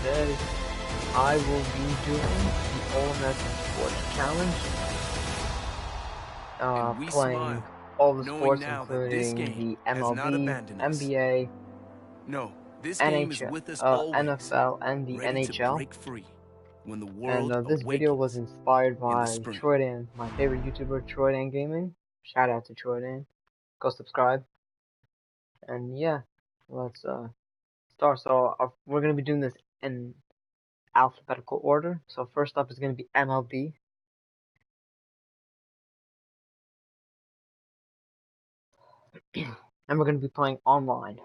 today I will be doing the Ultimate Sports Challenge. Playing all the sports, including the MLB, NBA, NFL, and the NHL. And this video was inspired by troydan, my favorite YouTuber, troydan Gaming. Shout out to troydan. Go subscribe. And yeah, let's start. So we're gonna be doing this in alphabetical order. So first up is gonna be MLB. And we're gonna be playing online.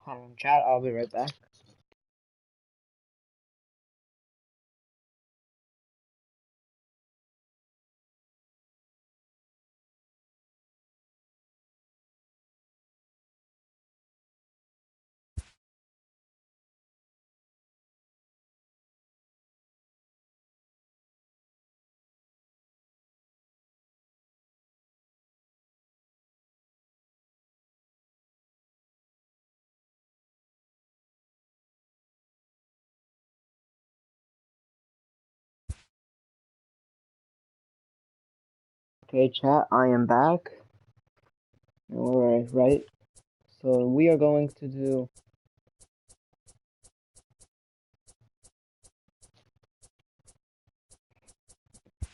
Hold on, chat. I'll be right back. Okay, chat. I am back. Alright, right. So we are going to do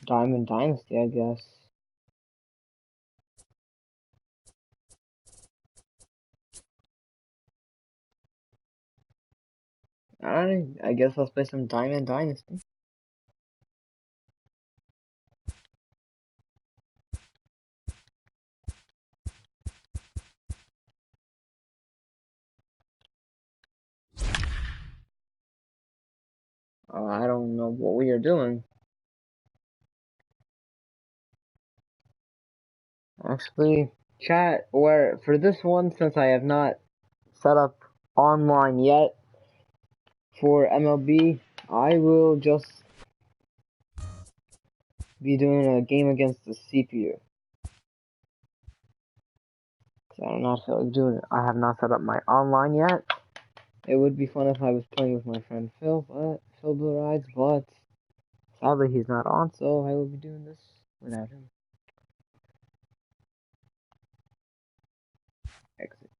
Diamond Dynasty, I guess. I guess let's play some Diamond Dynasty. I don't know what we are doing. Actually, chat, where for this one, since I have not set up online yet for MLB, I will just be doing a game against the CPU. Cause I do not feel like doing it. I have not set up my online yet. It would be fun if I was playing with my friend Phil Blue Rides, but sadly he's not on, so I will be doing this without him. Exit.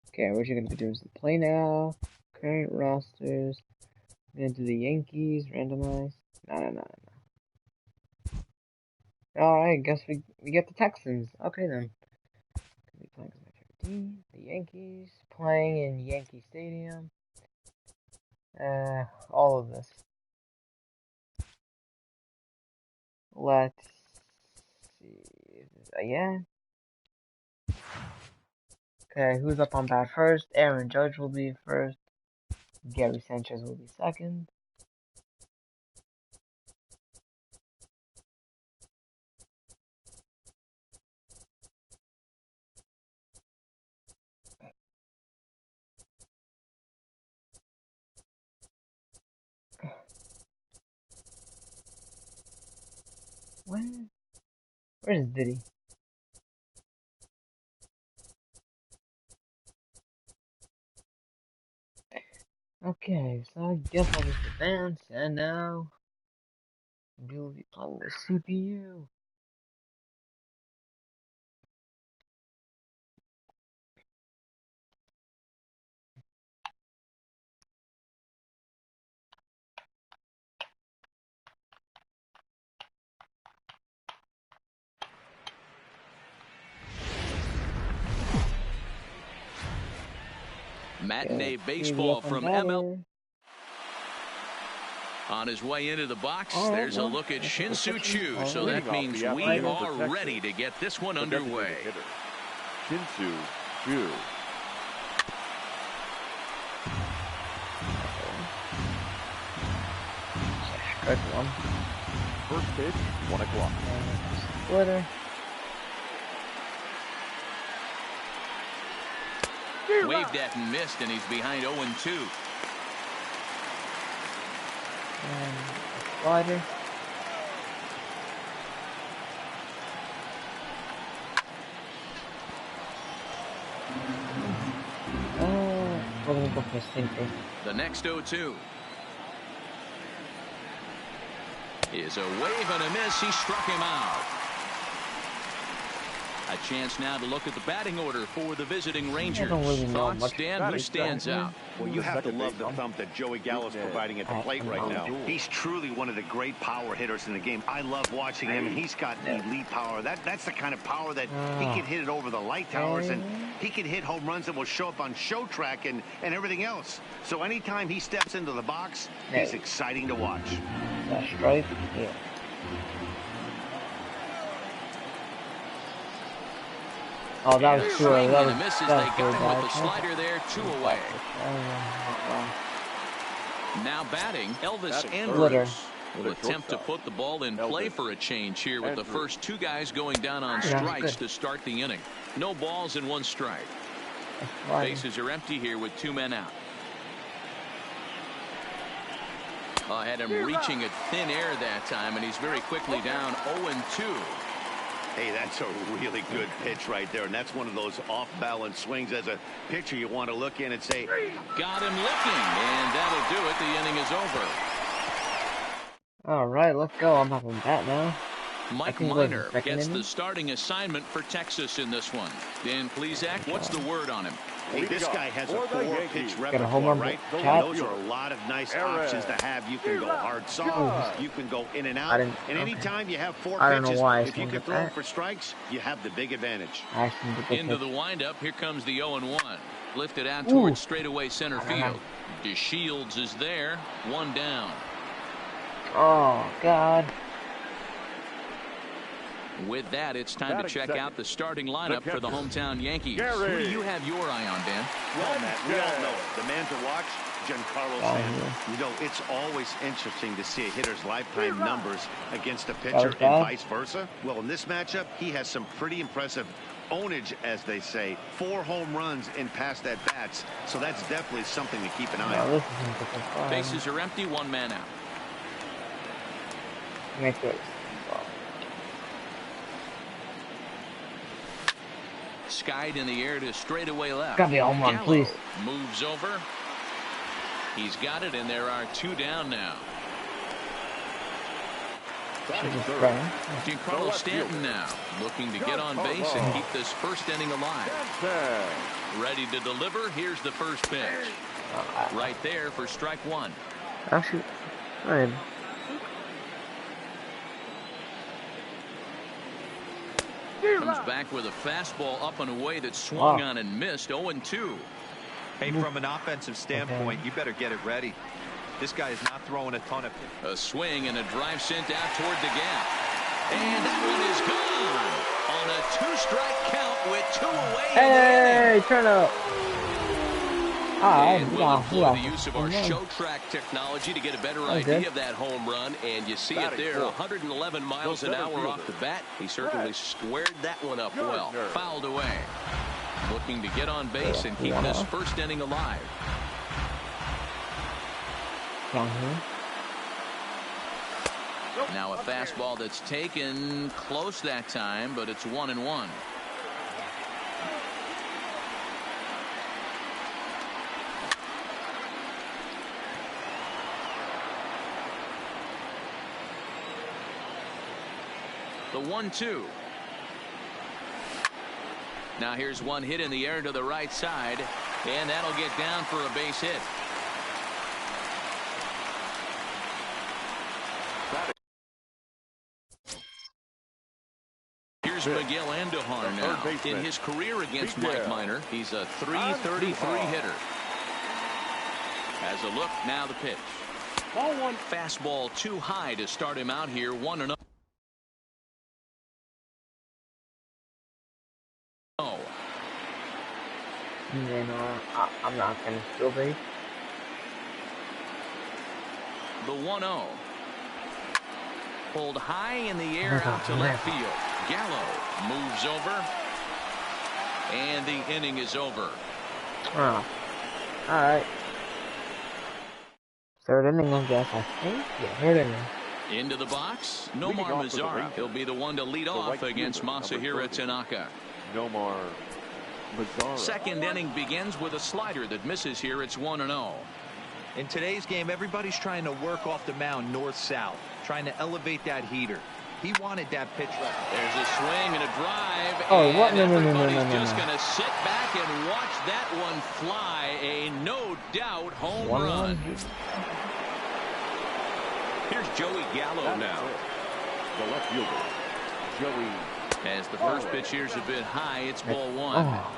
Okay, what you're gonna be doing is play now. Current rosters. I'm gonna do the Yankees, randomize. No. Alright, guess we get the Texans. Okay then. Gonna be playing my favorite team, the Yankees, playing in Yankee Stadium. All of this. Let's see. Yeah. Okay, who's up on bat first? Aaron Judge will be first. Gary Sanchez will be second. Where's Diddy? Okay, so I guess I'll just advance, and now we will be playing the CPU. Matinee baseball from ML. On his way into the box, there's a look at Shin-Soo Choo, so that means we are ready to get this one underway. Shin-Soo Choo. Good one. First pitch, 1 o'clock. Splitter. Waved at and missed, and he's behind 0-2. And a slider. We're gonna go for a sinker. The next 0-2 is a wave and a miss. He struck him out. A chance now to look at the batting order for the visiting Rangers. Thoughts, Dan, who stands out? Well, you have to love the thump that Joey Gallo's providing at the plate right now. He's truly one of the great power hitters in the game. I love watching him, and he's got elite power. That's the kind of power that he can hit it over the light towers, and he can hit home runs that will show up on show track and everything else. So anytime he steps into the box, he's exciting to watch. That's right. Yeah. Oh, that was too early. That was misses. They got him with the slider there, 2 away. Now batting, Elvis Andrus will attempt to put the ball in play for a change here with the first 2 guys going down on strikes to start the inning. No balls and 1 strike. Bases are empty here with 2 men out. Had him reaching at thin air that time, and he's very quickly down 0-2. Hey, that's a really good pitch right there, and that's one of those off-balance swings. As a pitcher, you want to look in and say, got him looking, and that'll do it. The inning is over. All right, let's go. I'm having that now. Mike Minor gets the starting assignment for Texas in this one. Dan Plesac, what's the word on him? Hey, this guy has a 4-pitch repertoire, right? Those are a lot of nice options to have. You can go hard soft, you can go in and out. And anytime you have 4 pitches, if you can throw them for strikes, you have the big advantage. Into the windup, here comes the 0-1. Lifted out towards straightaway center field. DeShields is there, 1 down. Oh, God. With that, it's time to check out the starting lineup for the hometown Yankees. Who do you have your eye on, Dan? Well, Matt, we all know it. The man to watch, Giancarlo Stanton. You know, it's always interesting to see a hitter's lifetime numbers against a pitcher and vice versa. Well, in this matchup, he has some pretty impressive ownage, as they say. 4 home runs in past at-bats, so that's definitely something to keep an eye on. Bases are empty, 1 man out. Make it. Skied in the air to straightaway left. Gotta be a home run, please. Moves over. He's got it, and there are 2 down now. Giancarlo Stanton now looking to get on base and keep this first inning alive. Ready to deliver. Here's the first pitch. Right there for strike 1. Actually, right. Comes back with a fastball up and away that swung on and missed. 0-2. Hey, from an offensive standpoint, you better get it ready. This guy is not throwing a ton of it. A swing and a drive sent out toward the gap. And that one is gone on a 2-strike count with 2 away. Hey, turn up. And we'll employ the use of our show track technology to get a better idea of that home run. And you see it there, 111 miles an hour off the bat. He certainly squared that one up well. Fouled away. Looking to get on base and keep this first inning alive. Now a fastball that's taken close that time, but it's 1-1. The 1-2. Now here's one hit in the air to the right side, and that'll get down for a base hit. Here's Miguel Andujar now. In his career against Mike Minor, he's a .333 hitter. As a look, now the pitch. Ball 1. Fastball too high to start him out here. 1-0. I'm not gonna still be. The 1-0. Pulled high in the air out to left field. Gallo moves over. And the inning is over. Oh. Alright. Third inning, I guess. I think. Yeah, third inning. Into the box, Nomar Mazara. He'll be the one to lead off against Masahiro Tanaka. Nomar Mazara. Second inning begins with a slider that misses here. It's 1-0. In today's game, everybody's trying to work off the mound north-south, trying to elevate that heater. He wanted that pitch right. There's a swing and a drive. Oh, and what? No. everybody's just going to sit back and watch that one fly. A no-doubt home run. Here's Joey Gallo now. The left fielder, Joey. As the first pitch here's a bit high, it's ball one. Oh.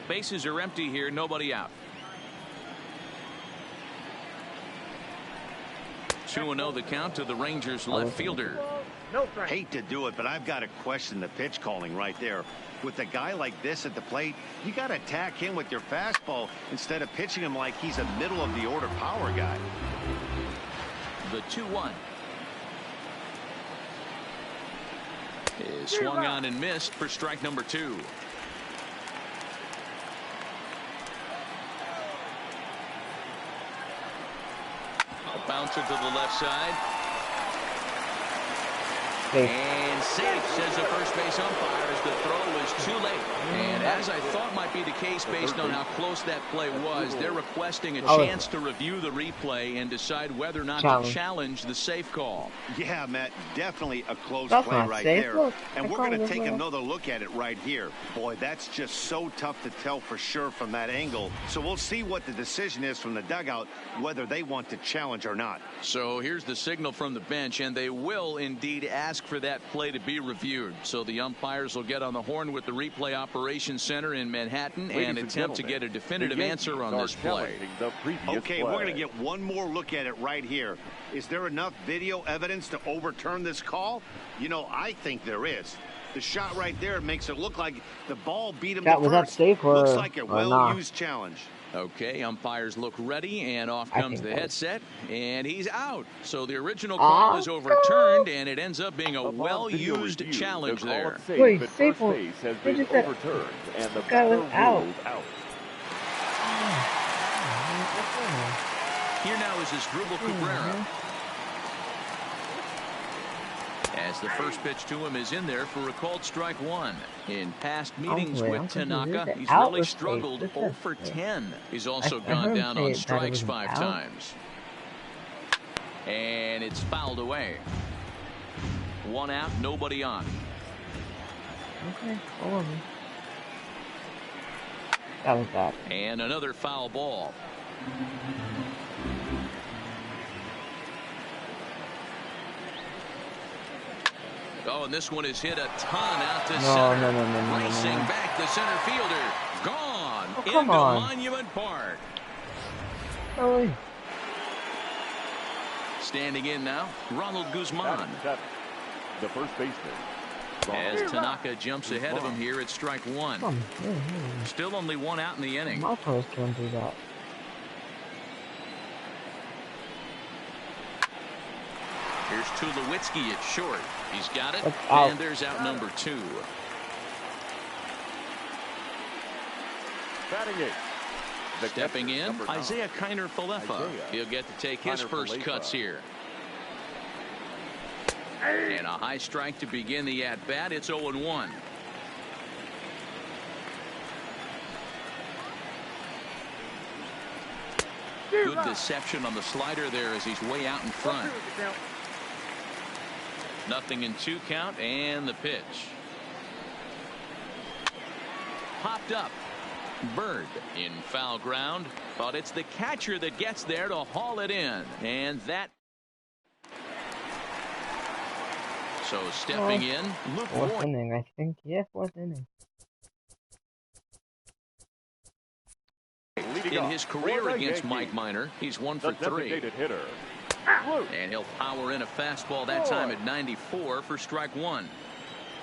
Bases are empty here, nobody out. 2-0 the count to the Rangers left fielder. Hate to do it, but I've got to question the pitch calling right there. With a guy like this at the plate, you got to attack him with your fastball instead of pitching him like he's a middle of the order power guy. The 2-1 is swung on and missed for strike number 2. A bouncer to the left side. And safe, says the first base umpire, as the throw is too late. And as I thought might be the case based on how close that play was, they're requesting a chance to review the replay and decide whether or not to challenge the safe call. Yeah, Matt, definitely a close That's play not right safe. there. Look, and we're going to take another look at it right here. Boy, that's just so tough to tell for sure from that angle. So we'll see what the decision is from the dugout, whether they want to challenge or not. So here's the signal from the bench, and they will indeed ask for that play to be reviewed. So the umpires will get on the horn with the replay operations center in Manhattan and attempt to get a definitive answer on this play. Okay, we're going to get one more look at it right here. Is there enough video evidence to overturn this call? You know, I think there is. The shot right there makes it look like the ball beat him to first. Was that safe or, looks like a well-used not? challenge. Okay, umpires look ready, and off comes the headset, and he's out. So the original call is overturned, and it ends up being a well-used challenge there. Wait, safe base has been overturned, and the guy was out. Here now is Asdrubal Cabrera. As the first pitch to him is in there for a called strike 1. In past meetings with Tanaka, he's really struggled 0 for 10. He's also gone down on strikes 5 times. And it's fouled away. 1 out, nobody on. Okay, hold on. That was that. And another foul ball. Oh, and this one is hit a ton out to center. No. Racing back the center fielder. Gone into Monument Park. Really? Standing in now, Ronald Guzman. The first baseman. As Tanaka jumps ahead of him here at strike 1. Still only 1 out in the inning. My pros can't do that. Here's Tulowitzki at short. He's got it, and there's out number 2. Batting it. Stepping in, Isaiah Kiner-Falefa. He'll get to take his first cuts here. And a high strike to begin the at-bat. It's 0-1. Good deception on the slider there as he's way out in front. 0-2 count, and the pitch. Popped up. Bird in foul ground, but it's the catcher that gets there to haul it in. And that. So stepping in, Luke Fourth inning, I think. Yeah, 4th inning. In his career against Mike Minor, he's 1 for 3. And he'll power in a fastball that time at 94 for strike 1.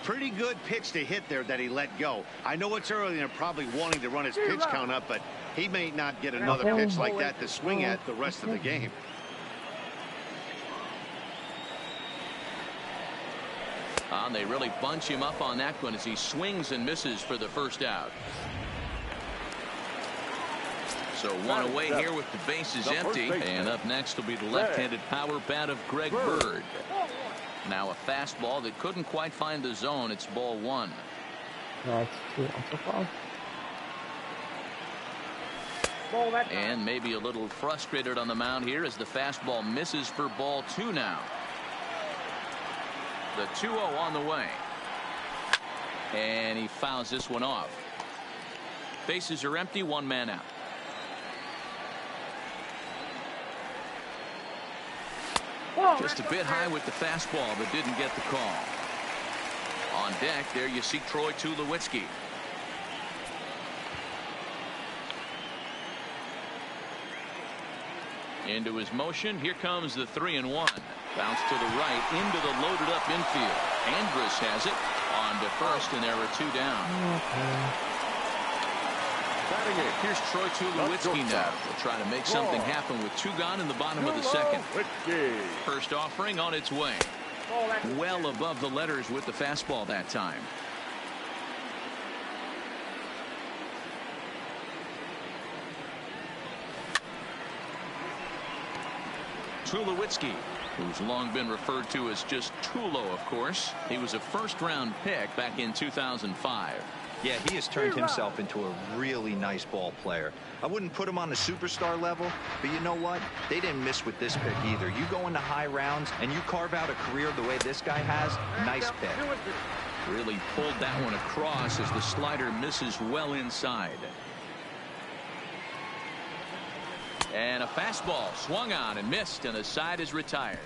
Pretty good pitch to hit there that he let go. I know it's early and they're probably wanting to run his pitch count up, but he may not get another pitch like that to swing at the rest of the game. They really bunch him up on that one as he swings and misses for the first out. So one away here with the bases empty. And up next will be the left-handed power bat of Greg Bird. Now a fastball that couldn't quite find the zone. It's ball one. That's 2 so far. And maybe a little frustrated on the mound here as the fastball misses for ball 2 now. The 2-0 on the way. And he fouls this one off. Bases are empty, 1 man out. Just a bit high with the fastball, but didn't get the call. On deck, there you see Troy Tulowitzki. Into his motion. Here comes the 3-1. Bounce to the right into the loaded up infield. Andrus has it on to first, and there are 2 down. Here's Troy Tulowitzki now. Will try to make something happen with 2 gone in the bottom of the second. First offering on its way. Well above the letters with the fastball that time. Tulowitzki, who's long been referred to as just Tulo, of course. He was a first-round pick back in 2005. Yeah, he has turned himself into a really nice ball player. I wouldn't put him on the superstar level, but you know what? They didn't miss with this pick either. You go into high rounds and you carve out a career the way this guy has, nice pick. Really pulled that one across as the slider misses well inside. And a fastball swung on and missed, and the side is retired.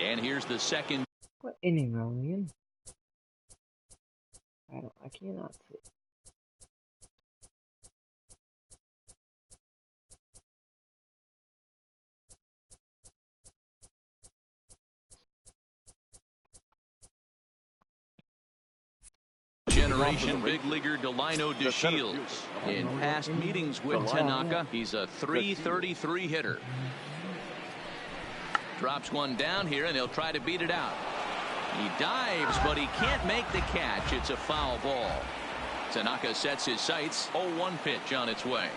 And here's the second. What inning are we in? I cannot see. Generation big leaguer Delino DeShields. In past meetings with Tanaka, he's a .333 hitter. Drops one down here, and he'll try to beat it out. He dives, but he can't make the catch. It's a foul ball. Tanaka sets his sights. 0-1 pitch on its way.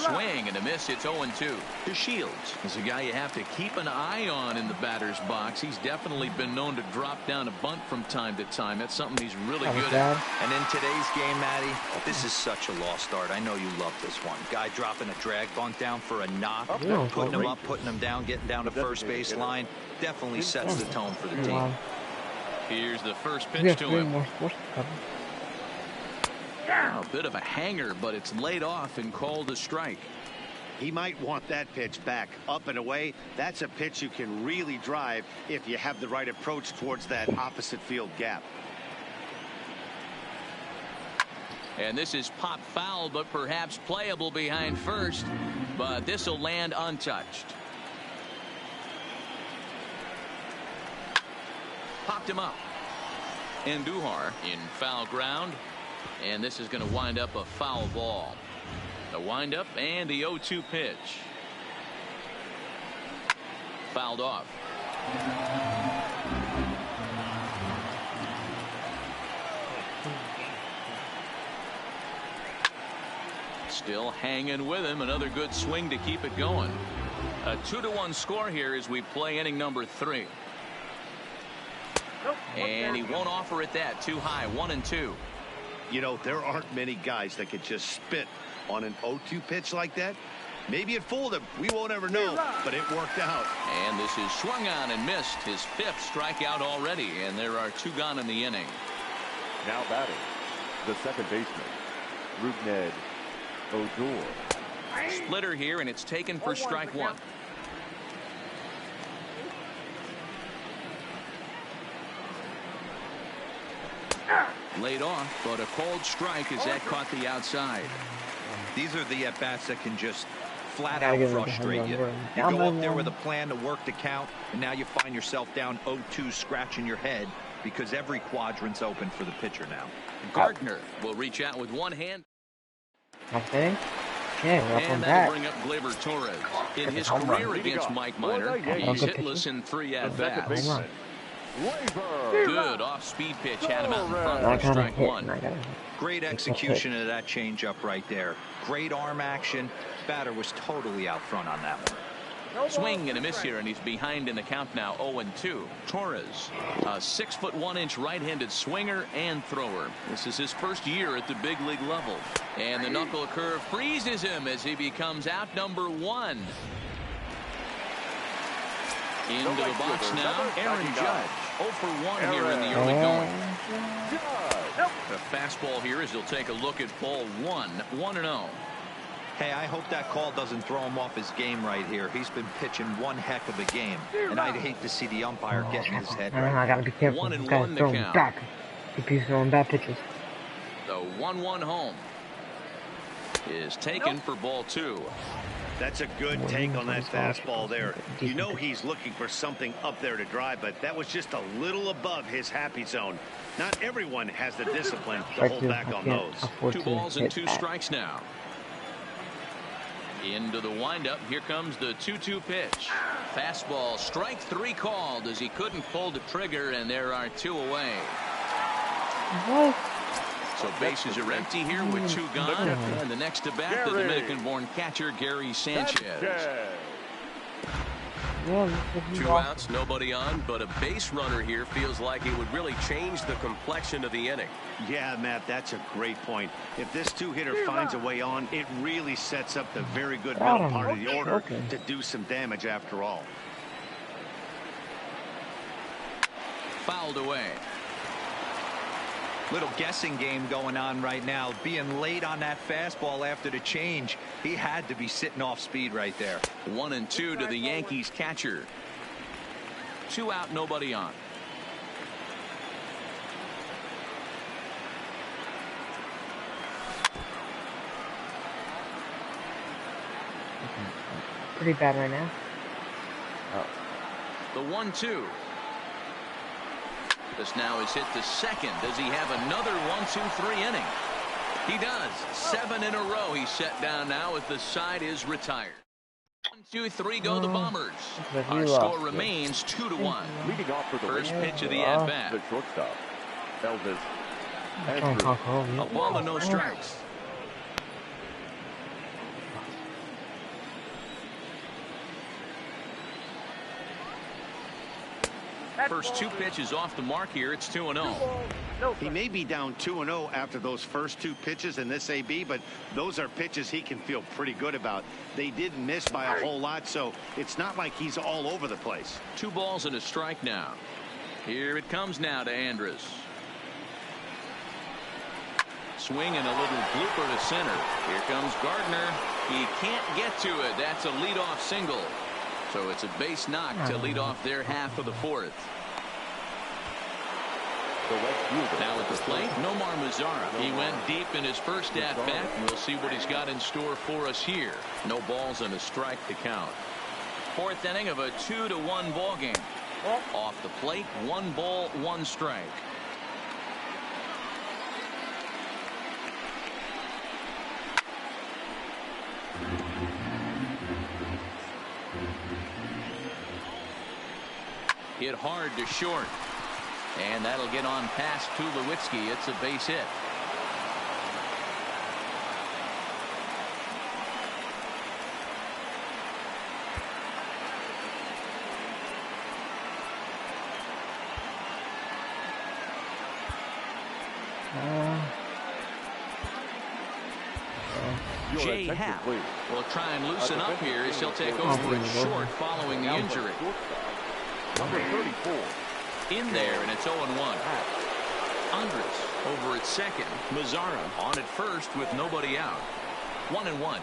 Swing and a miss. It's 0-2. DeShields is a guy you have to keep an eye on in the batter's box. He's definitely been known to drop down a bunt from time to time. That's something he's really good at. And in today's game, Matty, this is such a lost start. I know you love this one. Guy dropping a drag bunt down for a knock, putting him up, putting him down, getting down to first base line. Definitely sets the tone for the team. Here's the first pitch to him. A bit of a hanger, but it's laid off and called a strike. He might want that pitch back, up and away. That's a pitch you can really drive if you have the right approach towards that opposite field gap. And this is pop foul, but perhaps playable behind first. But this will land untouched. Popped him up. Andujar in foul ground. And this is going to wind up a foul ball. The windup and the 0-2 pitch. Fouled off. Still hanging with him. Another good swing to keep it going. A 2-1 score here as we play inning number 3. And he won't offer it that. Too high. 1-2. You know, there aren't many guys that could just spit on an 0-2 pitch like that. Maybe it fooled him. We won't ever know, but it worked out. And this is swung on and missed. His 5th strikeout already, and there are 2 gone in the inning. Now batting, the second baseman, Rougned Odor. Splitter here, and it's taken for strike 1. Laid off, but a cold strike as that caught the outside. These are the at-bats that can just flat out frustrate you. You go up there with a plan to work the count, and now you find yourself down 0-2 scratching your head because every quadrant's open for the pitcher now. Gardner will reach out with one hand. Okay. Okay, and that'll bring up Gleyber Torres. In his career against Mike Minor, he's hitless in 3 at-bats. Good off-speed pitch had him out in front for strike one. Great execution of that changeup right there. Great arm action. Batter was totally out front on that one. Swing and a miss here, and he's behind in the count now, 0-2. Torres, a 6'1" right-handed swinger and thrower. This is his first year at the big league level. And the knuckle curve freezes him as he becomes out number one. Into the box now, Aaron Judge. 0 for 1 here in the early going. The fastball here as he'll take a look at ball 1, 1-0. Hey, I hope that call doesn't throw him off his game right here. He's been pitching one heck of a game, and I'd hate to see the umpire get in his head. I gotta be careful. 1-1 Throw the him count. back. Keep throwing bad pitches. The 1-1 home is taken for ball 2. That's a good take on that fastball there. You know he's looking for something up there to drive, but that was just a little above his happy zone. Not everyone has the discipline to hold back on those. 2 balls and 2 strikes now. Into the windup. Here comes the 2-2 pitch. Fastball, strike 3 called as he couldn't pull the trigger, and there are 2 away. What? So bases are empty here with 2 gone. And the next to bat, the Dominican-born catcher Gary Sanchez. 2 outs, nobody on, but a base runner here feels like it would really change the complexion of the inning. Yeah, Matt, that's a great point. If this 2-hitter finds a way on, it really sets up the very good middle part of the order to do some damage after all. Fouled away. Little guessing game going on right now. Being late on that fastball after the change. He had to be sitting off speed right there. 1-2 to the Yankees catcher. 2 out, nobody on. Pretty bad right now. The 1-2. This now is hit to second. Does he have another 1-2-3 inning? He does. 7 in a row he's set down now as the side is retired. 1-2-3 go the Bombers. Our score remains 2-1. Leading off for the First pitch of the at-bat. The shortstop, Elvis. A ball and no strikes. First 2 pitches off the mark here. It's 2-0. He may be down 2-0 after those first 2 pitches in this AB, but those are pitches he can feel pretty good about. They didn't miss by a whole lot, so it's not like he's all over the place. 2 balls and a strike now. Here it comes now to Andrus. Swing and a little blooper to center. Here comes Gardner. He can't get to it. That's a leadoff single. So it's a base knock to lead off their half of the 4th. Now at the plate, Nomar Mazara. He went deep in his first at-bat. We'll see what he's got in store for us here. No balls and a strike to count. 4th inning of a 2-1 ball game. Off the plate, 1 ball, 1 strike. Hit hard to short. And that'll get on past Tulowitzki. It's a base hit. Jay Happ will try and loosen up here as he'll take over at short following the injury. Number 34. In there, and it's 0-1. Andrus over at second. Mazara on at first with nobody out. 1-1.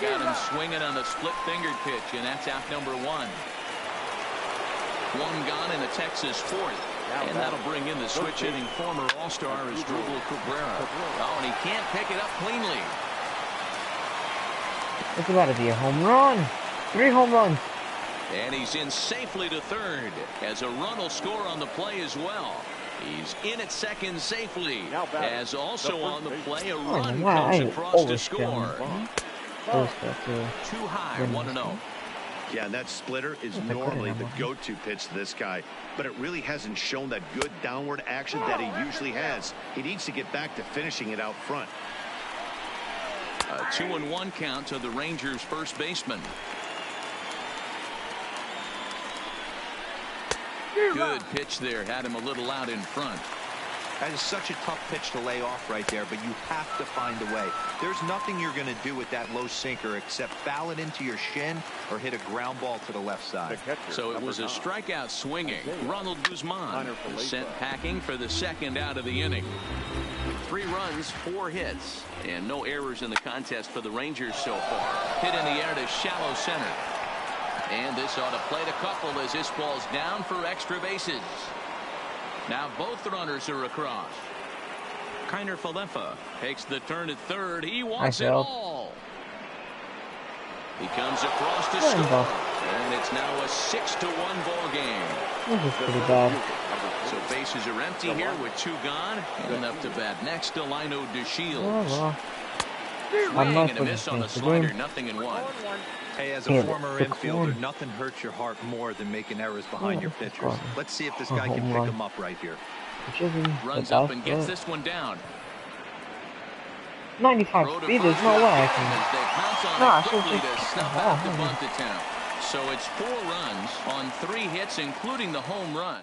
Got him swinging on the split-fingered pitch, and that's out number 1. 1 gone in the Texas 4th. And that'll bring in the switch-hitting former All-Star Asdrubal Cabrera. Oh, and he can't pick it up cleanly. It's about to be a home run. 3 home runs. And he's in safely to third as a run will score on the play as well. He's in at second safely. As also on the play, a Oh, run wow, comes I across to overspelled. score. Too high, 1-0. Yeah, and that splitter is normally the go-to pitch to this guy, but it really hasn't shown that good downward action that he usually has. He needs to get back to finishing it out front. A 2-1 count to the Rangers' first baseman. Good pitch there, had him a little out in front. That is such a tough pitch to lay off right there, but you have to find a way. There's nothing you're going to do with that low sinker except foul it into your shin or hit a ground ball to the left side. So it was a strikeout swinging. Ronald Guzman sent packing for the second out of the inning. 3 runs, 4 hits, and no errors in the contest for the Rangers so far. Hit in the air to shallow center. And this ought to plate a couple as this ball's down for extra bases. Now both runners are across. Kiner Falefa takes the turn at third. He wants it all. He comes across to score. And it's now a 6-1 ball game. This is pretty bad. So bases are empty here with 2 gone. And up to bat next to Lino DeShields. Swing and a miss on the slider, 0-1. Hey, as a former infielder, nothing hurts your heart more than making errors behind your pitchers. Let's see if this guy can pick them up right here. Runs up and gets this one down. 95 speed, there's no way I can. They pounce on it quickly to snuff out the bunt attempt. So it's 4 runs on 3 hits, including the home run.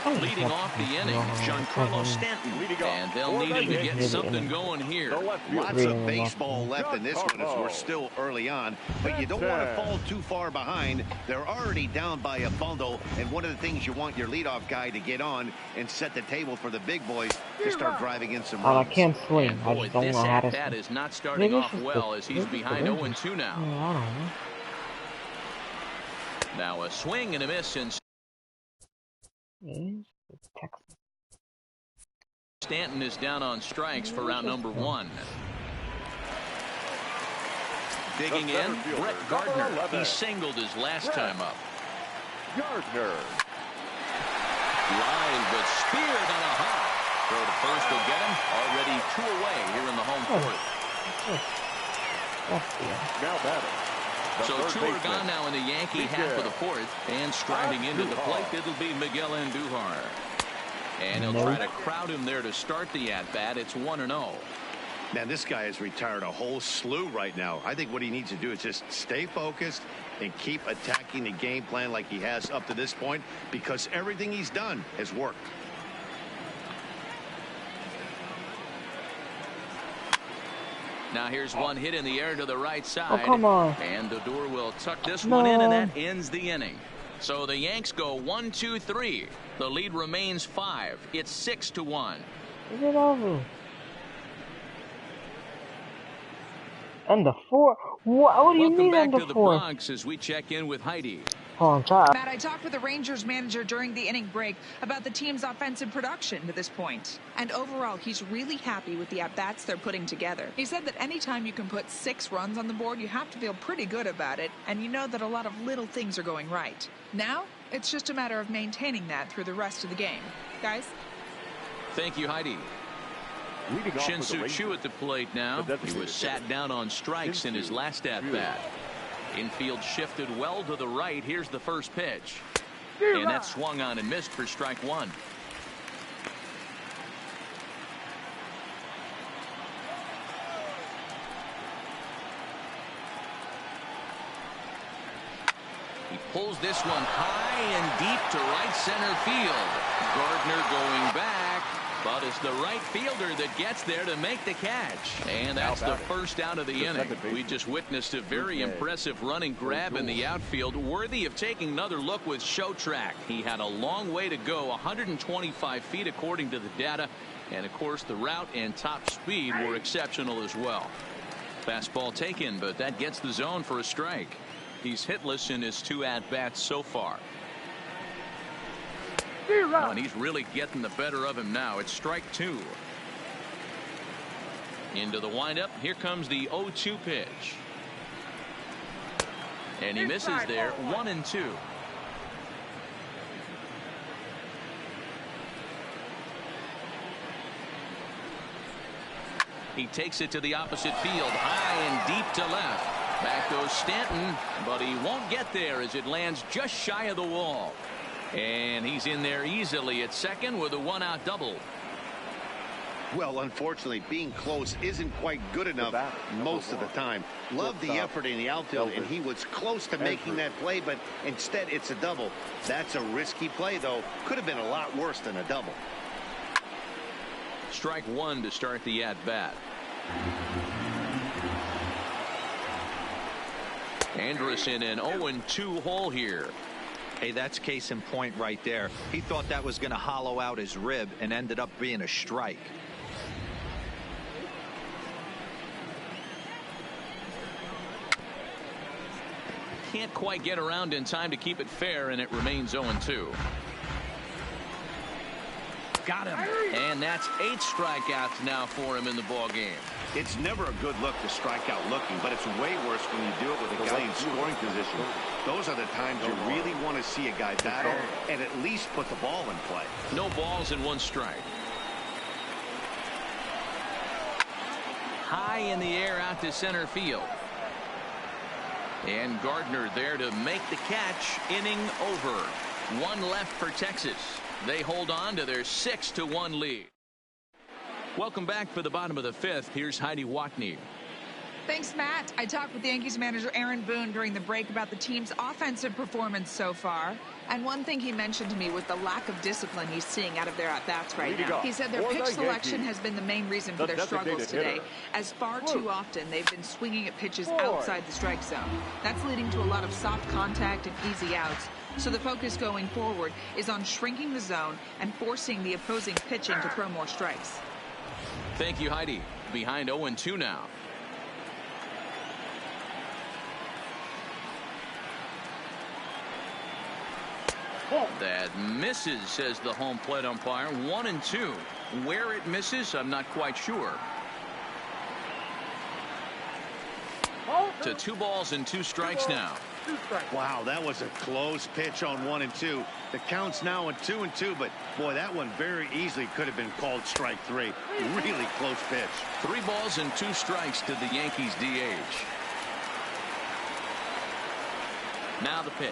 Leading off the inning, Giancarlo Stanton, and they'll need him to get something going here. Lots of baseball left in this one as we're still early on, but you don't want to fall too far behind. They're already down by a bundle, and one of the things you want your leadoff guy to get on and set the table for the big boys to start driving in some runs. I can't swing. And I boy, just don't this know how to at-bat is not starting off well as he's behind 0-2 now. I don't know. Now a swing and a miss, and Stanton is down on strikes for round number 1. Digging in, Brett Gardner. He singled his last time up. Gardner. Line, but speared on a hop. Throw to first will get him. Already 2 away here in the home fourth. Now batting. So 2 are gone now in the Yankee half of the fourth. And striding into the plate, it'll be Miguel Andujar. And he'll try to crowd him there to start the at-bat. It's 1-0. Man, this guy has retired a whole slew right now. I think what he needs to do is just stay focused and keep attacking the game plan like he has up to this point, because everything he's done has worked. Now here's one hit in the air to the right side. Oh, come on. And the door will tuck this one in, and that ends the inning. So the Yanks go 1-2-3. The lead remains 5. It's 6-1. Is it over? And the 4? What do you mean back and the to the 4? Bronx as we check in with Heidi. Matt, I talked with the Rangers manager during the inning break about the team's offensive production to this point. And overall, he's really happy with the at-bats they're putting together. He said that anytime you can put 6 runs on the board, you have to feel pretty good about it, and you know that a lot of little things are going right. Now, it's just a matter of maintaining that through the rest of the game. Guys? Thank you, Heidi. Shin-Soo Choo at the plate now. He was sat down on strikes in his last at-bat. Infield shifted well to the right. Here's the first pitch. And that swung on and missed for strike 1. He pulls this one high and deep to right center field. Gardner going back. But it's the right fielder that gets there to make the catch. And that's the first out of the inning. We just witnessed a very impressive running grab in the outfield, worthy of taking another look with Show Track. He had a long way to go, 125 feet according to the data. And of course the route and top speed were exceptional as well. Fastball taken, but that gets the zone for a strike. He's hitless in his 2 at-bats so far. Oh, and he's really getting the better of him now. It's strike 2. Into the windup. Here comes the 0-2 pitch. And he misses there. 1-2. He takes it to the opposite field, high and deep to left. Back goes Stanton, but he won't get there as it lands just shy of the wall. And he's in there easily at second with a one-out double. Well, unfortunately, being close isn't quite good enough most of the time. Love the effort in the outfield, and he was close to making that play, but instead it's a double. That's a risky play, though. Could have been a lot worse than a double. Strike one to start the at-bat. Anderson an 0-2 hole here. Hey, that's case in point right there. He thought that was going to hollow out his rib and ended up being a strike. Can't quite get around in time to keep it fair, and it remains 0-2. Got him. And that's 8 strikeouts now for him in the ball game. It's never a good look to strike out looking, but it's way worse when you do it with a guy in scoring position. Those are the times you really want to see a guy battle and at least put the ball in play. No balls and 1 strike. High in the air out to center field. And Gardner there to make the catch. Inning over. 1 left for Texas. They hold on to their 6-1 lead. Welcome back for the bottom of the 5th. Here's Heidi Watney. Thanks, Matt. I talked with Yankees manager Aaron Boone during the break about the team's offensive performance so far. And one thing he mentioned to me was the lack of discipline he's seeing out of their at-bats right now. He said their pitch selection has been the main reason for their struggles today, as far too often they've been swinging at pitches outside the strike zone. That's leading to a lot of soft contact and easy outs. So the focus going forward is on shrinking the zone and forcing the opposing pitching to throw more strikes. Thank you, Heidi. Behind 0-2 now. That misses, says the home plate umpire. 1-2. Where it misses, I'm not quite sure. To 2 balls and 2 strikes now. Wow, that was a close pitch on 1-2. The count's now at 2-2, but boy, that one very easily could have been called strike 3. Really close pitch. 3 balls and 2 strikes to the Yankees DH. Now the pitch.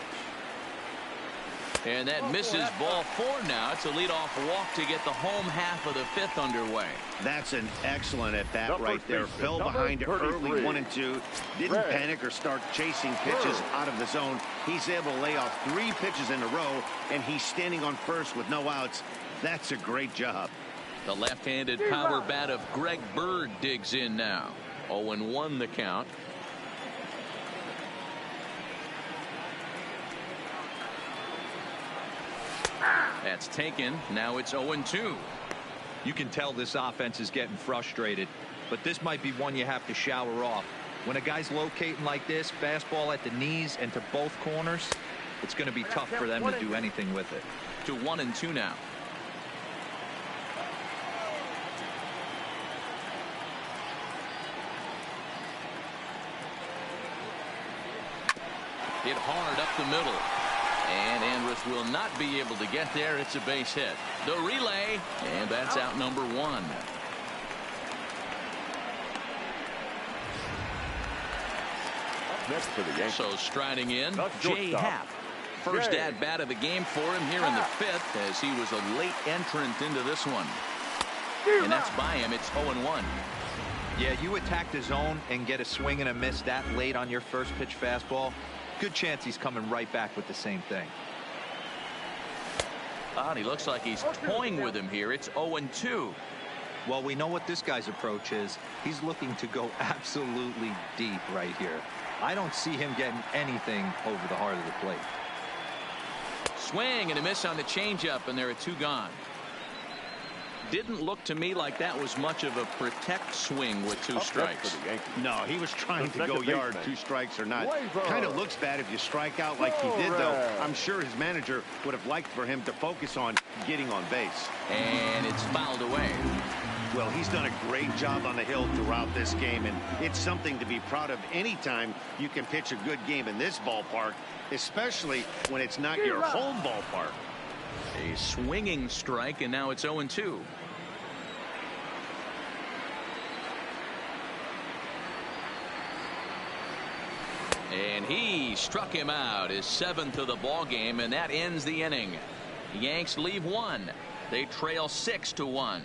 And that misses, ball 4 now. It's a leadoff walk to get the home half of the 5th underway. That's an excellent at-bat right there. Fell behind early 1-2. Didn't panic or start chasing pitches out of the zone. He's able to lay off 3 pitches in a row, and he's standing on first with no outs. That's a great job. The left-handed power bat of Greg Bird digs in now. 0-1 the count. That's taken. Now it's 0-2. You can tell this offense is getting frustrated, but this might be one you have to shower off. When a guy's locating like this, fastball at the knees and to both corners, it's going to be tough for them to do anything with it. To 1-2 now. Hit hard up the middle. And Andrus will not be able to get there. It's a base hit. The relay, and that's out number 1. Next for the Yankees. So striding in, Jay Happ. First at bat of the game for him here in the 5th, as he was a late entrant into this one. And that's by him. It's 0-1. Yeah, you attack the zone and get a swing and a miss that late on your first pitch fastball. Good chance he's coming right back with the same thing. And he looks like he's toying with him here. It's 0-2. Well, we know what this guy's approach is. He's looking to go absolutely deep right here. I don't see him getting anything over the heart of the plate. Swing and a miss on the changeup, and there are 2 gone. Didn't look to me like that was much of a protect swing with 2 strikes. No, he was trying to go yard, 2 strikes or not. Kind of looks bad if you strike out like he did, though. I'm sure his manager would have liked for him to focus on getting on base. And it's fouled away. Well, he's done a great job on the hill throughout this game, and it's something to be proud of anytime you can pitch a good game in this ballpark, especially when it's not your home ballpark. A swinging strike, and now it's 0-2. And he struck him out, his 7th of the ball game, and that ends the inning. The Yanks leave 1. They trail 6-1.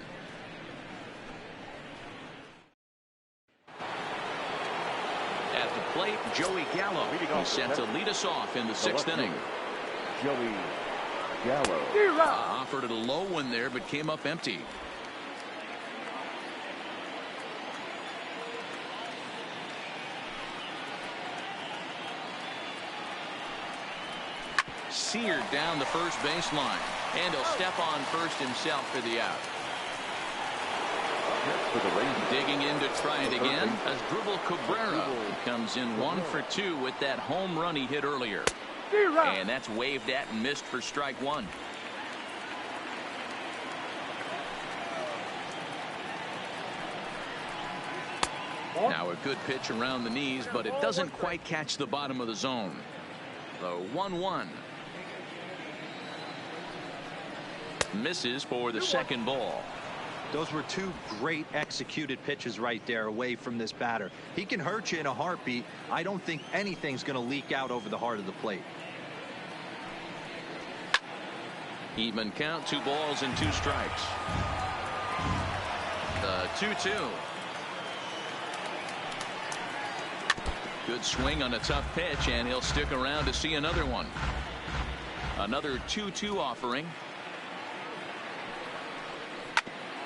At the plate, Joey Gallo. He's set to lead us off in the 6th inning. Joey Gallo. Offered it a low one there, but came up empty. Seared down the first baseline, and he'll step on first himself for the out. Digging in to try it again as Dribble Cabrera comes in 1 for 2 with that home run he hit earlier. And that's waved at and missed for strike 1. Now a good pitch around the knees, but it doesn't quite catch the bottom of the zone. The 1-1. Misses for the second ball. Those were 2 great executed pitches right there away from this batter. He can hurt you in a heartbeat. I don't think anything's going to leak out over the heart of the plate. Even count, 2 balls and 2 strikes. The 2-2. Good swing on a tough pitch, and he'll stick around to see another one. Another 2-2 offering.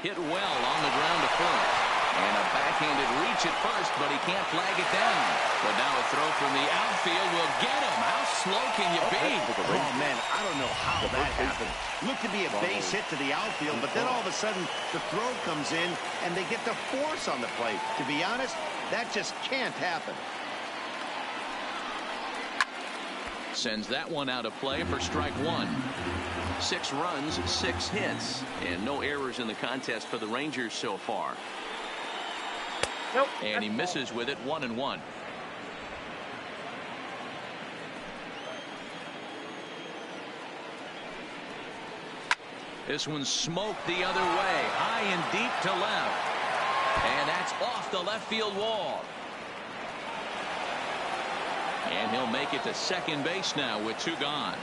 Hit well on the ground to first. And a backhanded reach at first, but he can't flag it down. But now a throw from the outfield will get him. How slow can you be? Oh, man, I don't know how that happened. Looked to be a base hit to the outfield, but then all of a sudden the throw comes in and they get the force on the plate. To be honest, that just can't happen. Sends that one out of play for strike 1. 6 runs, 6 hits, and no errors in the contest for the Rangers so far. Nope. And he misses with it, 1-1. This one's smoked the other way, high and deep to left. And that's off the left field wall. And he'll make it to second base now with 2 gone.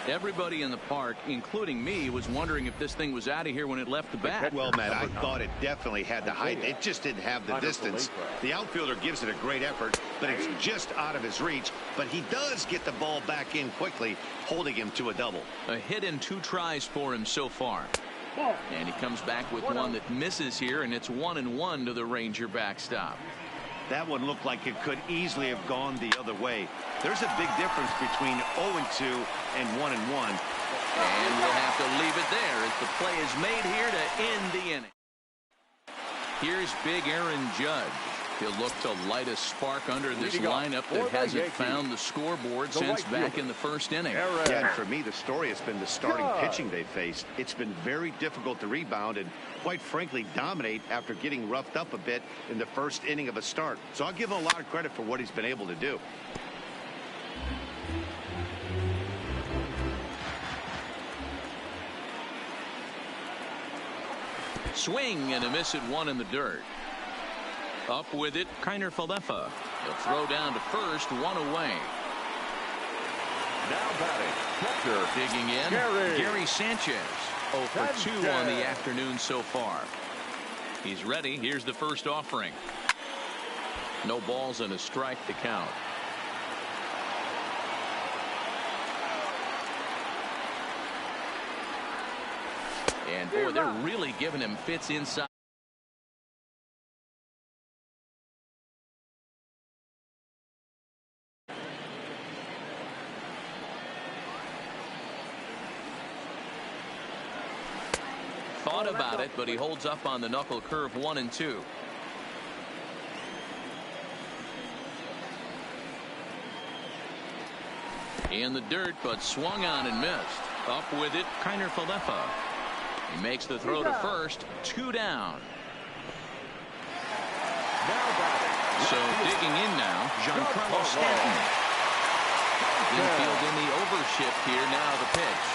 Everybody in the park, including me, was wondering if this thing was out of here when it left the bat. Well, Matt, I thought it definitely had the height. It just didn't have the distance. The outfielder gives it a great effort, but it's just out of his reach. But he does get the ball back in quickly, holding him to a double. A hit and 2 tries for him so far. And he comes back with one that misses here, and it's 1-1 to the Ranger backstop. That one looked like it could easily have gone the other way. There's a big difference between 0-2 and 1-1. And we'll have to leave it there as the play is made here to end the inning. Here's big Aaron Judge. He'll look to light a spark under this lineup that hasn't found the scoreboard since back in the first inning. Yeah, and for me, the story has been the starting pitching they faced. It's been very difficult to rebound and, quite frankly, dominate after getting roughed up a bit in the first inning of a start. So I'll give him a lot of credit for what he's been able to do. Swing and a miss at 1 in the dirt. Up with it, Kiner Falefa. He'll throw down to first, 1 away. Now batting, catcher. Digging in, Gary Sanchez. 0 for 2 on the afternoon so far. He's ready. Here's the first offering. No balls and a strike to count. And boy, they're really giving him fits inside. Thought about it, but he holds up on the knuckle curve 1-2. In the dirt, but swung on and missed. Up with it, Kiner Falefa. He makes the throw to first, 2 down. So digging in now, Giancarlo Stanton. Infield in the overshift here, now the pitch.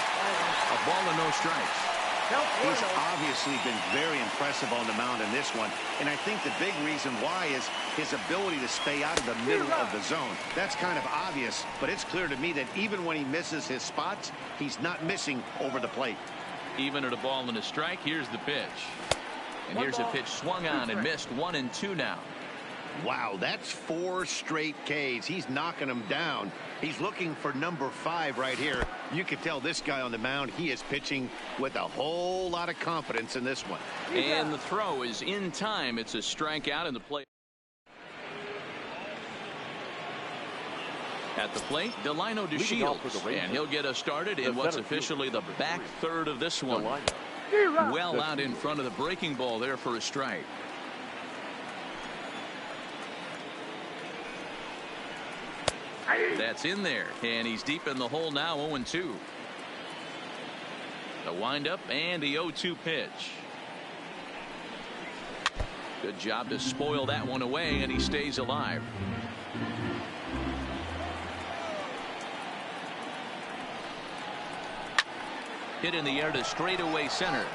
A ball and no strikes. He's obviously been very impressive on the mound in this one, and I think the big reason why is his ability to stay out of the middle of the zone. That's kind of obvious, but it's clear to me that even when he misses his spots, he's not missing over the plate. Even at a ball and a strike, here's the pitch. And here's a pitch swung on and missed. 1-2 now. Wow, that's 4 straight Ks. He's knocking them down. He's looking for number 5 right here. You can tell this guy on the mound, he is pitching with a whole lot of confidence in this one. And the throw is in time. It's a strikeout in the plate. At the plate, Delino DeShields, and he'll get us started in what's officially the back third of this one. Well out in front of the breaking ball there for a strike. That's in there, and he's deep in the hole now. 0-2. The windup and the 0-2 pitch. Good job to spoil that one away, and he stays alive. Hit in the air to straightaway center.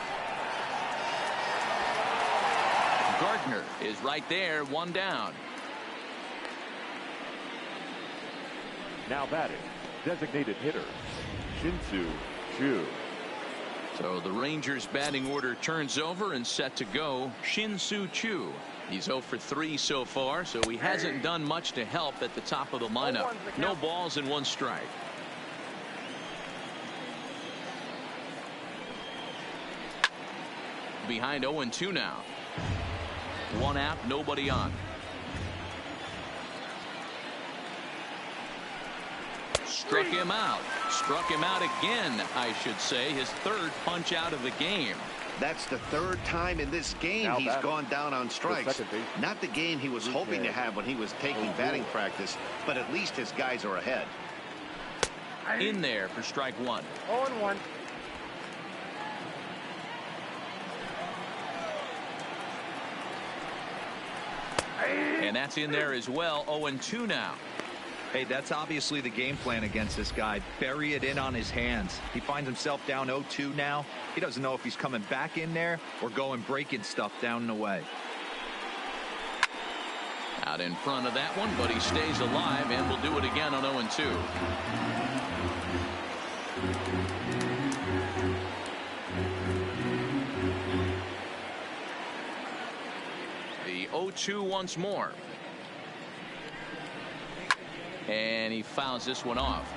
Gardner is right there, 1 down. Now batting, designated hitter, Shin-Soo Choo. So the Rangers batting order turns over and set to go. Shin-Soo Choo. He's 0 for 3 so far, so he hasn't done much to help at the top of the lineup. No balls and 1 strike. Behind 0-2 now. 1 out, nobody on. Struck him out. Struck him out again, I should say. His 3rd punch out of the game. That's the 3rd time in this game he's gone down on strikes. Not the game he was hoping to have when he was taking batting practice, but at least his guys are ahead. In there for strike 1. 0-1. And that's in there as well. 0-2 now. Hey, that's obviously the game plan against this guy. Bury it in on his hands. He finds himself down 0-2 now. He doesn't know if he's coming back in there or going breaking stuff down and away. Out in front of that one, but he stays alive and will do it again on 0-2. The 0-2 once more. And he fouls this one off.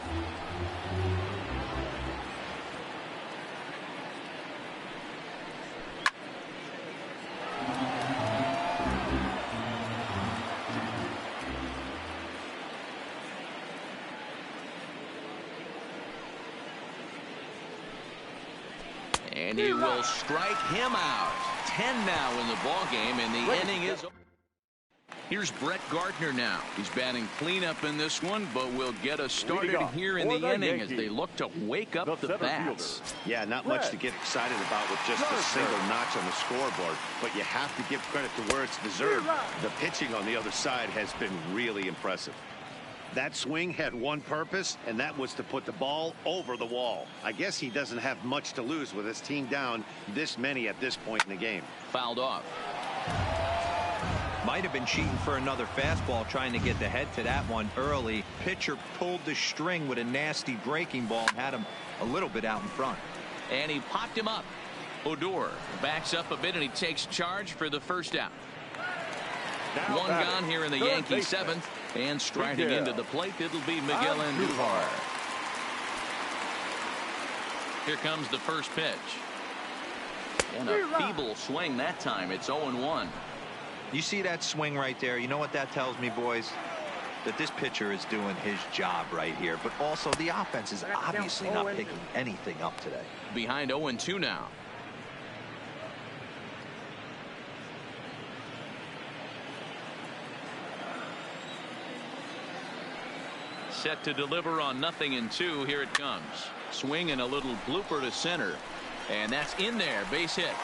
And he will strike him out. 10 now in the ball game, and the inning is over. Here's Brett Gardner now. He's batting cleanup in this one, but will get us started here in the inning as they look to wake up the bats. Yeah, not much to get excited about with just a single notch on the scoreboard, but you have to give credit to where it's deserved. The pitching on the other side has been really impressive. That swing had one purpose, and that was to put the ball over the wall. I guess he doesn't have much to lose with his team down this many at this point in the game. Fouled off. Might have been cheating for another fastball, trying to get the head to that one early. Pitcher pulled the string with a nasty breaking ball and had him a little bit out in front. And he popped him up. Odor backs up a bit, and he takes charge for the first out. Now one gone here in the Yankee 7th. And striding into the plate, it'll be Miguel Andujar. Here comes the first pitch. And a feeble swing that time. It's 0-1. You see that swing right there? You know what that tells me, boys? That this pitcher is doing his job right here. But also the offense is obviously not picking anything up today. Behind 0-2 now. Set to deliver on 0-2. Here it comes. Swing and a little blooper to center. And that's in there. Base hit.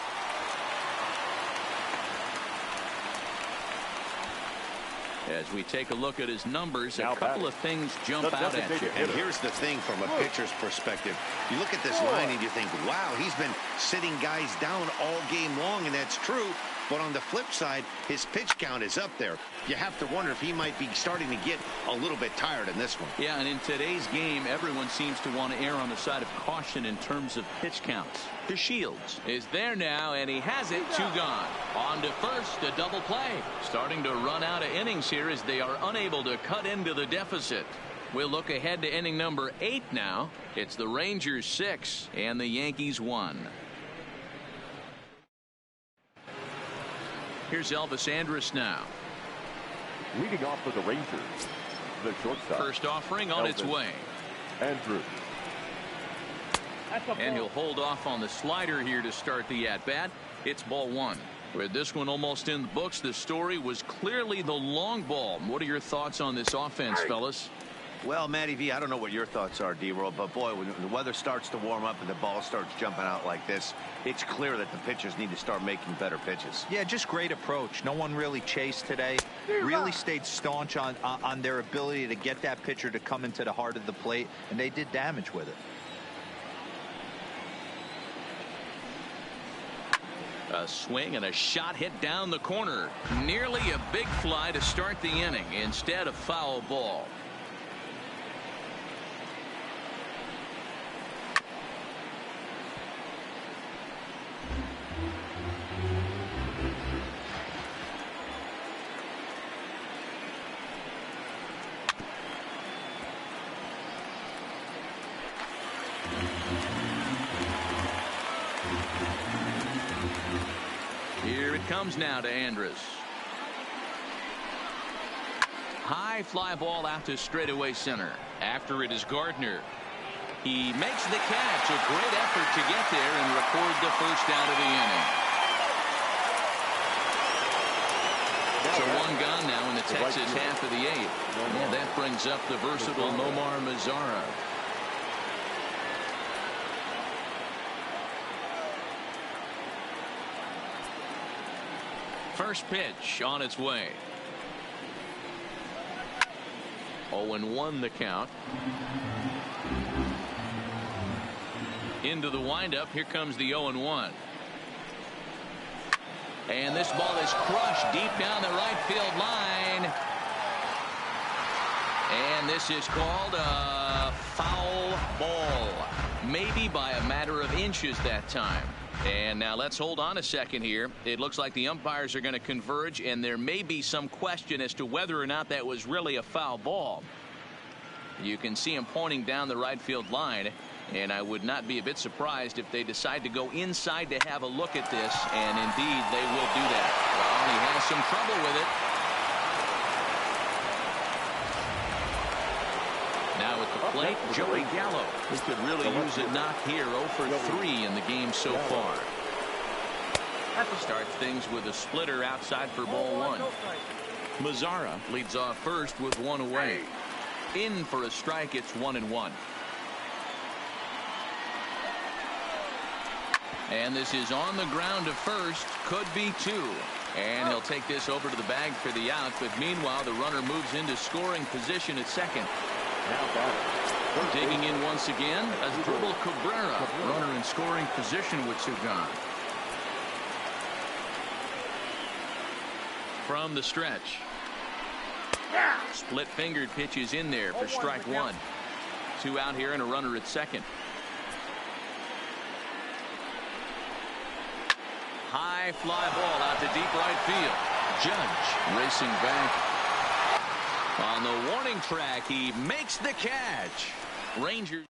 As we take a look at his numbers, a couple of things jump out at you. And here's the thing from a pitcher's perspective. You look at this line and you think, wow, he's been sitting guys down all game long, and that's true. But on the flip side, his pitch count is up there. You have to wonder if he might be starting to get a little bit tired in this one. Yeah, and in today's game, everyone seems to want to err on the side of caution in terms of pitch counts. The Shields is there now, and he has it. 2 gone. On to first, a double play. Starting to run out of innings here as they are unable to cut into the deficit. We'll look ahead to inning number 8 now. It's the Rangers 6 and the Yankees 1. Here's Elvis Andrus now. Leading off for the Rangers, the shortstop. First offering on its way. Andrew. And he'll hold off on the slider here to start the at-bat. It's ball 1. With this one almost in the books, the story was clearly the long ball. What are your thoughts on this offense, fellas? Well, Matty V, I don't know what your thoughts are, D-Roll, but boy, when the weather starts to warm up and the ball starts jumping out like this, it's clear that the pitchers need to start making better pitches. Yeah, just great approach. No one really chased today. Really stayed staunch on their ability to get that pitcher to come into the heart of the plate, and they did damage with it. A swing and a shot hit down the corner. Nearly a big fly to start the inning. Instead, a foul ball. Here it comes now to Andrus. High fly ball out to straightaway center. After it is Gardner. He makes the catch. A great effort to get there and record the first out of the inning. So 1 gone now in the Texas half of the 8th. And that brings up the versatile Nomar Mazara. First pitch on its way. 0-1 the count. Into the windup. Here comes the 0-1. And this ball is crushed deep down the right field line. And this is called a foul ball. Maybe by a matter of inches that time. And now let's hold on a second here. It looks like the umpires are going to converge, and there may be some question as to whether or not that was really a foul ball. You can see him pointing down the right field line, and I would not be a bit surprised if they decide to go inside to have a look at this, and indeed they will do that. Well, he has some trouble with it. Now at the plate, Joey Gallo. He could really use a knock here. 0 for 3 in the game so far. Starts things with a splitter outside for ball 1. Mazara leads off first with 1 away. In for a strike. It's 1-1. And this is on the ground to first. Could be 2. And he'll take this over to the bag for the out. But meanwhile, the runner moves into scoring position at second. Digging in once again, Asdrubal Cabrera, runner in scoring position with Sugan. From the stretch. Split-fingered pitch is in there for strike 1. 2 out here and a runner at second. High fly ball out to deep right field. Judge racing back. On the warning track, he makes the catch. Rangers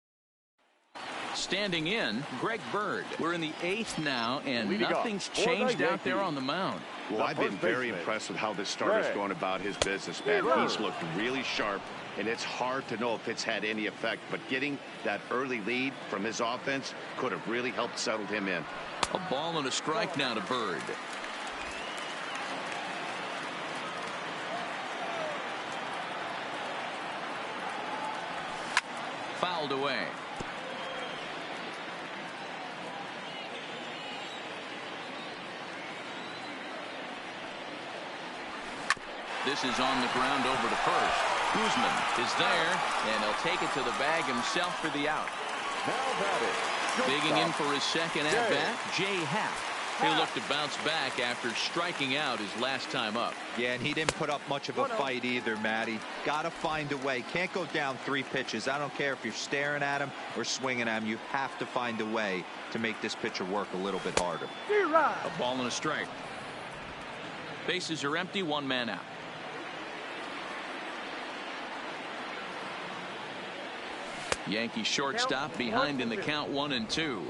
standing in, Greg Bird. We're in the 8th now, and nothing's changed out there on the mound. Well, I've been very impressed with how this starter's going about his business, man. He's looked really sharp, and it's hard to know if it's had any effect. But getting that early lead from his offense could have really helped settle him in. A ball and a strike now to Bird. Fouled away. This is on the ground over to first. Guzman is there, and he'll take it to the bag himself for the out. Digging in for his second at-bat, Jay Happ. He'll look to bounce back after striking out his last time up. Yeah, and he didn't put up much of a fight either, Matty. Got to find a way. Can't go down 3 pitches. I don't care if you're staring at him or swinging at him. You have to find a way to make this pitcher work a little bit harder. A ball and a strike. Bases are empty, 1 man out. Yankee shortstop behind in the count, 1-2.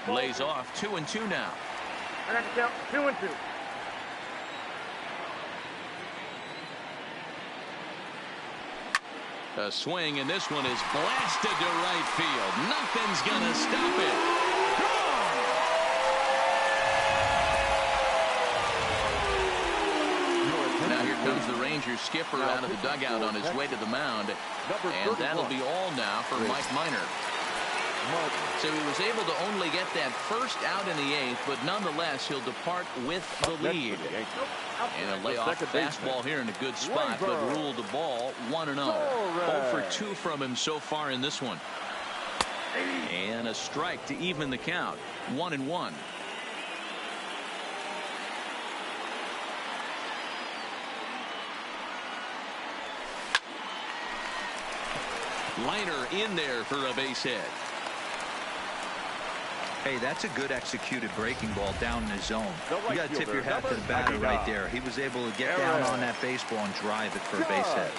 Lays off, 2-2 now. I got to count 2-2. A swing, and this one is blasted to right field. Nothing's gonna stop it. Now here comes the Rangers skipper out of the dugout on his way to the mound, and that'll be all now for Mike Minor. So he was able to only get that first out in the 8th, but nonetheless he'll depart with the lead. And a layoff fastball here in a good spot, but ruled the ball 1-0. 0 for 2 from him so far in this one. And a strike to even the count, 1-1. Liner in there for a base hit. Hey, that's a good executed breaking ball down in the zone. You got to tip your hat to the batter right there. He was able to get down on that baseball and drive it for a base hit.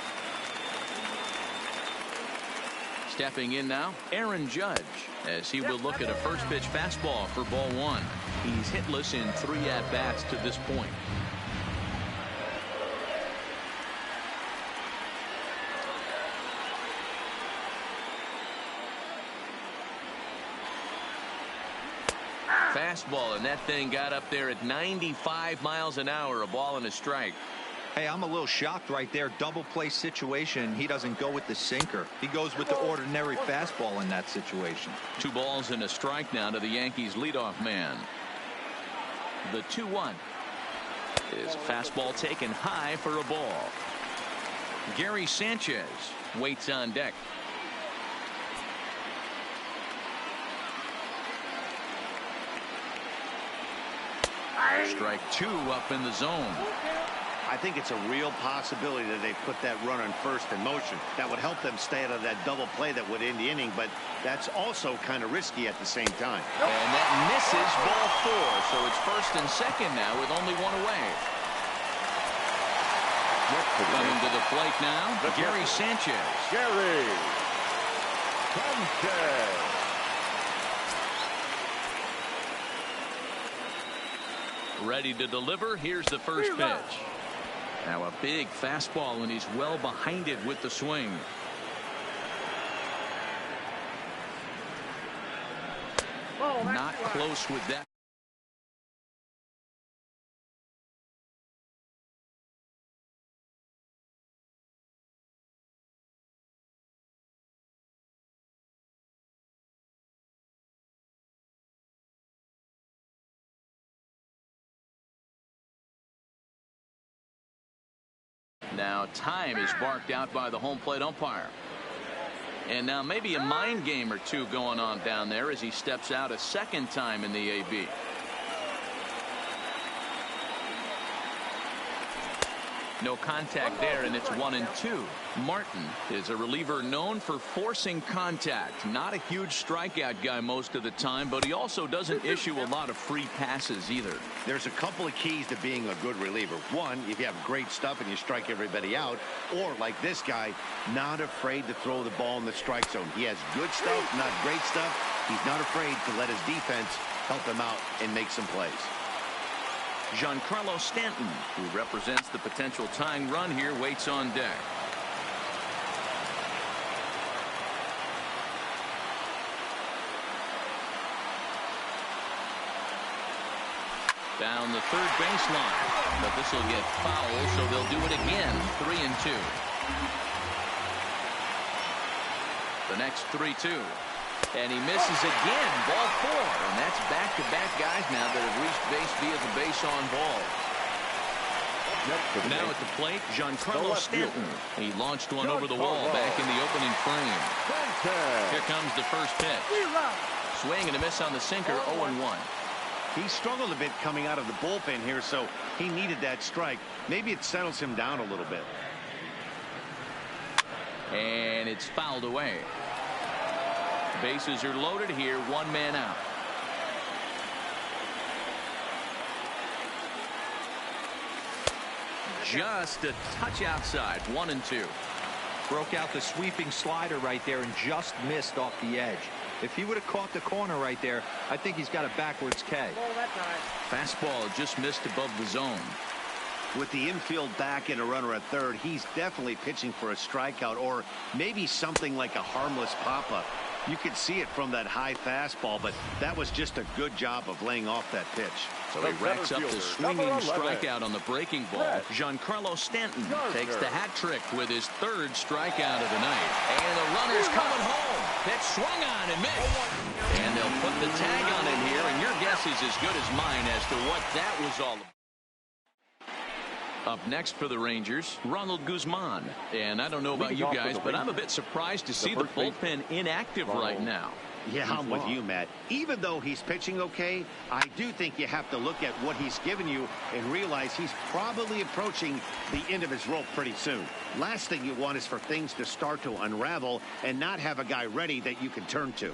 Stepping in now, Aaron Judge, as he will look at a first pitch fastball for ball 1. He's hitless in 3 at-bats to this point. Fastball, and that thing got up there at 95 miles an hour, a ball and a strike. Hey, I'm a little shocked right there. Double play situation. He doesn't go with the sinker. He goes with the ordinary fastball in that situation. 2 balls and a strike now to the Yankees leadoff man. The 2-1 is a fastball taken high for a ball. Gary Sanchez waits on deck. Strike 2 up in the zone. I think it's a real possibility that they put that runner in first in motion. That would help them stay out of that double play that would end the inning, but that's also kind of risky at the same time. And that misses ball 4, so it's first and second now with only 1 away. Coming to the plate now, Gary Sanchez. Gary Sanchez. Ready to deliver. Here's the first pitch. Now a big fastball, and he's well behind it with the swing. Not close with that. Now time is barked out by the home plate umpire. And now maybe a mind game or two going on down there as he steps out a second time in the AB. No contact there, and it's 1-2. Martin is a reliever known for forcing contact. Not a huge strikeout guy most of the time, but he also doesn't issue a lot of free passes either. There's a couple of keys to being a good reliever. One, if you have great stuff and you strike everybody out, or like this guy, not afraid to throw the ball in the strike zone. He has good stuff, not great stuff. He's not afraid to let his defense help him out and make some plays. Giancarlo Stanton, who represents the potential tying run here, waits on deck. Down the third baseline, but this will get foul, so they'll do it again. 3-2. The next 3-2. And he misses again. Ball 4. And that's back-to-back guys now that have reached base via the base on ball. Now at the plate, Giancarlo Stanton. He launched one over the wall back in the opening frame. Here comes the first pitch. Swing and a miss on the sinker, 0-1. He struggled a bit coming out of the bullpen here, so he needed that strike. Maybe it settles him down a little bit. And it's fouled away. Bases are loaded here, one man out. Just a touch outside, 1-2. Broke out the sweeping slider right there and just missed off the edge. If he would have caught the corner right there, I think he's got a backwards K. Fastball just missed above the zone. With the infield back and a runner at third, he's definitely pitching for a strikeout or maybe something like a harmless pop-up. You could see it from that high fastball, but that was just a good job of laying off that pitch. So he racks up the swinging strikeout on the breaking ball. Giancarlo Stanton takes the hat trick with his third strikeout of the night. And the runner's coming home. Pitch swung on and missed. And they'll put the tag on him here, and your guess is as good as mine as to what that was all about. Up next for the Rangers, Ronald Guzman. And I don't know about you guys, but I'm a bit surprised to see the bullpen inactive right now. Yeah, I'm with you, Matt. Even though he's pitching okay, I do think you have to look at what he's given you and realize he's probably approaching the end of his rope pretty soon. Last thing you want is for things to start to unravel and not have a guy ready that you can turn to.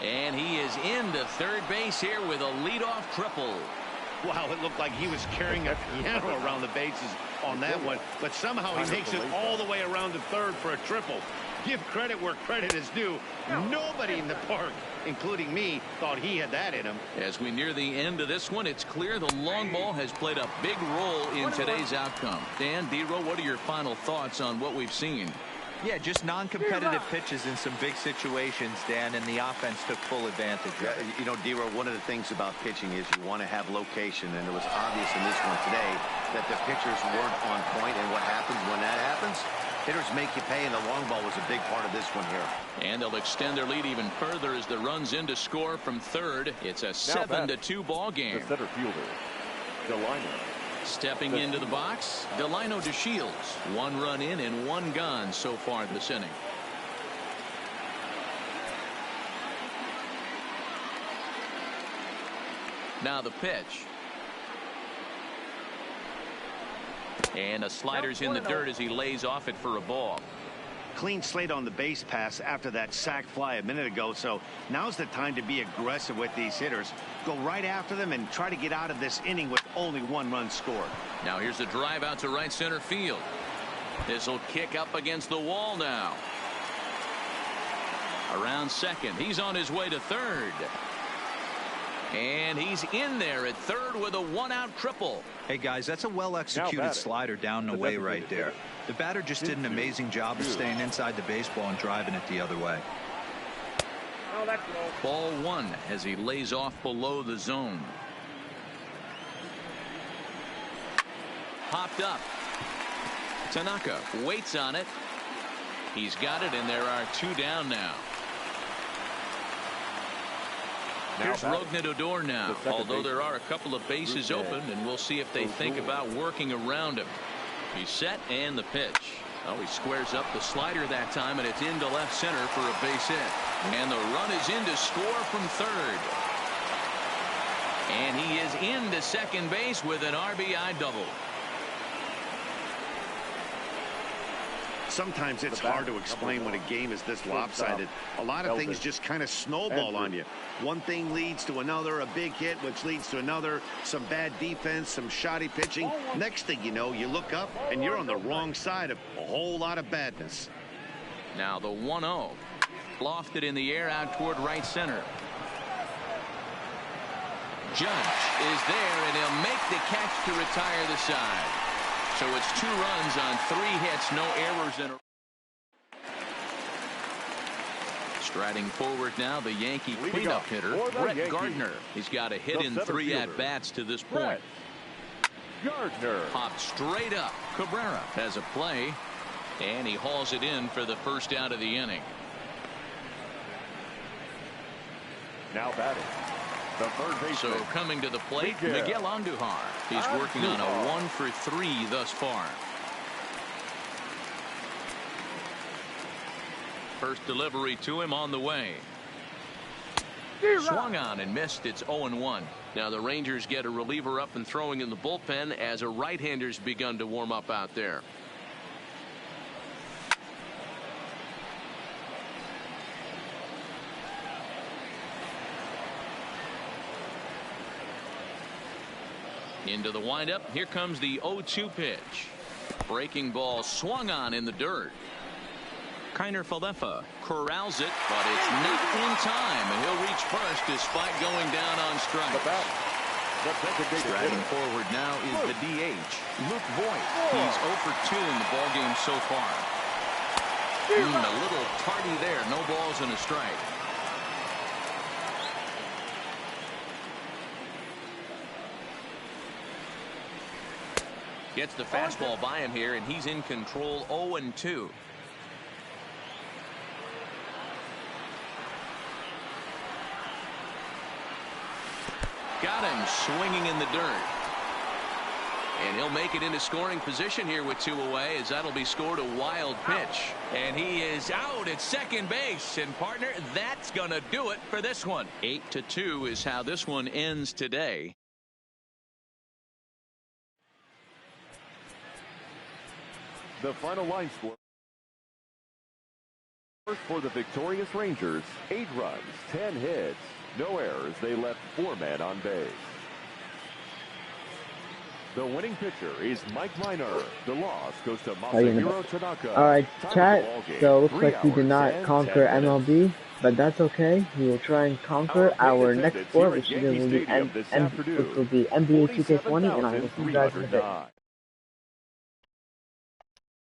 And he is into third base here with a leadoff triple. Wow, it looked like he was carrying a piano around the bases on that one, but somehow he makes it all the way around to third for a triple. Give credit where credit is due. Nobody in the park, including me, thought he had that in him. As we near the end of this one, it's clear the long ball has played a big role in today's outcome. Dan, D-Row, what are your final thoughts on what we've seen? Yeah, just non-competitive pitches in some big situations, Dan, and the offense took full advantage. Yeah, you know, D-Row, one of the things about pitching is you want to have location, and it was obvious in this one today that the pitchers weren't on point, and what happens when that happens? Hitters make you pay, and the long ball was a big part of this one here. And they'll extend their lead even further as the runs in to score from third. It's a 7-2 ball game. The center fielder, Delino. Stepping into the box, Delino DeShields. 1 run in and 1 gone so far this inning. Now the pitch. And a slider's in the dirt as he lays off it for a ball. Clean slate on the base pass after that sac fly a minute ago, so now's the time to be aggressive with these hitters. Go right after them and try to get out of this inning with only 1 run scored. Now here's the drive out to right center field. This will kick up against the wall now. Around second. He's on his way to third. And he's in there at third with a 1-out triple. Hey, guys, that's a well-executed slider down and away right there. The batter just did an amazing job of staying inside the baseball and driving it the other way. Ball 1 as he lays off below the zone. Popped up. Tanaka waits on it. He's got it, and there are 2 down now. Here's Rognedodor now, although there are a couple of bases open, and we'll see if they think about working around him. He's set, and the pitch. Oh, he squares up the slider that time, and it's into left center for a base hit. And the run is in to score from third. And he is into second base with an RBI double. Sometimes it's hard to explain when a game is this lopsided. A lot of things just kind of snowball on you. One thing leads to another, a big hit, which leads to another, some bad defense, some shoddy pitching. Next thing you know, you look up and you're on the wrong side of a whole lot of badness. Now the 1-0. Lofted in the air out toward right center. Judge is there, and he'll make the catch to retire the side. So it's 2 runs on 3 hits, no errors in a. Striding forward now, the Yankee cleanup hitter, Brett Gardner. He's got a hit in 3 at-bats to this point. Gardner. Popped straight up. Cabrera has a play, and he hauls it in for the first out of the inning. now batting. The third baseman. So coming to the plate, Miguel Andujar. He's working on a 1-for-3 thus far. First delivery to him on the way. Swung on and missed. It's 0-1. Now the Rangers get a reliever up and throwing in the bullpen as a right-hander's begun to warm up out there. Into the windup. Here comes the 0-2 pitch. Breaking ball swung on in the dirt. Kiner Falefa corrals it, but it's not in time, and he'll reach first despite going down on strikes. Striding forward now is the DH, Luke Voigt. He's 0-for-2 in the ballgame so far. A little tardy there. No balls and a strike. Gets the fastball by him here, and he's in control. 0-2. Got him swinging in the dirt. And he'll make it into scoring position here with 2 away, as that'll be scored. A wild pitch. And he is out at second base. And partner, that's going to do it for this one. 8-2 is how this one ends today. The final line score for the victorious Rangers: 8 runs, 10 hits, no errors. They left 4 men on base. The winning pitcher is Mike Minor. The loss goes to Masahiro Tanaka. Alright, chat. So looks like we did not conquer MLB, but that's okay. We will try and conquer our next sport, which will be NBA 2K20, and I will see you guys in a bit.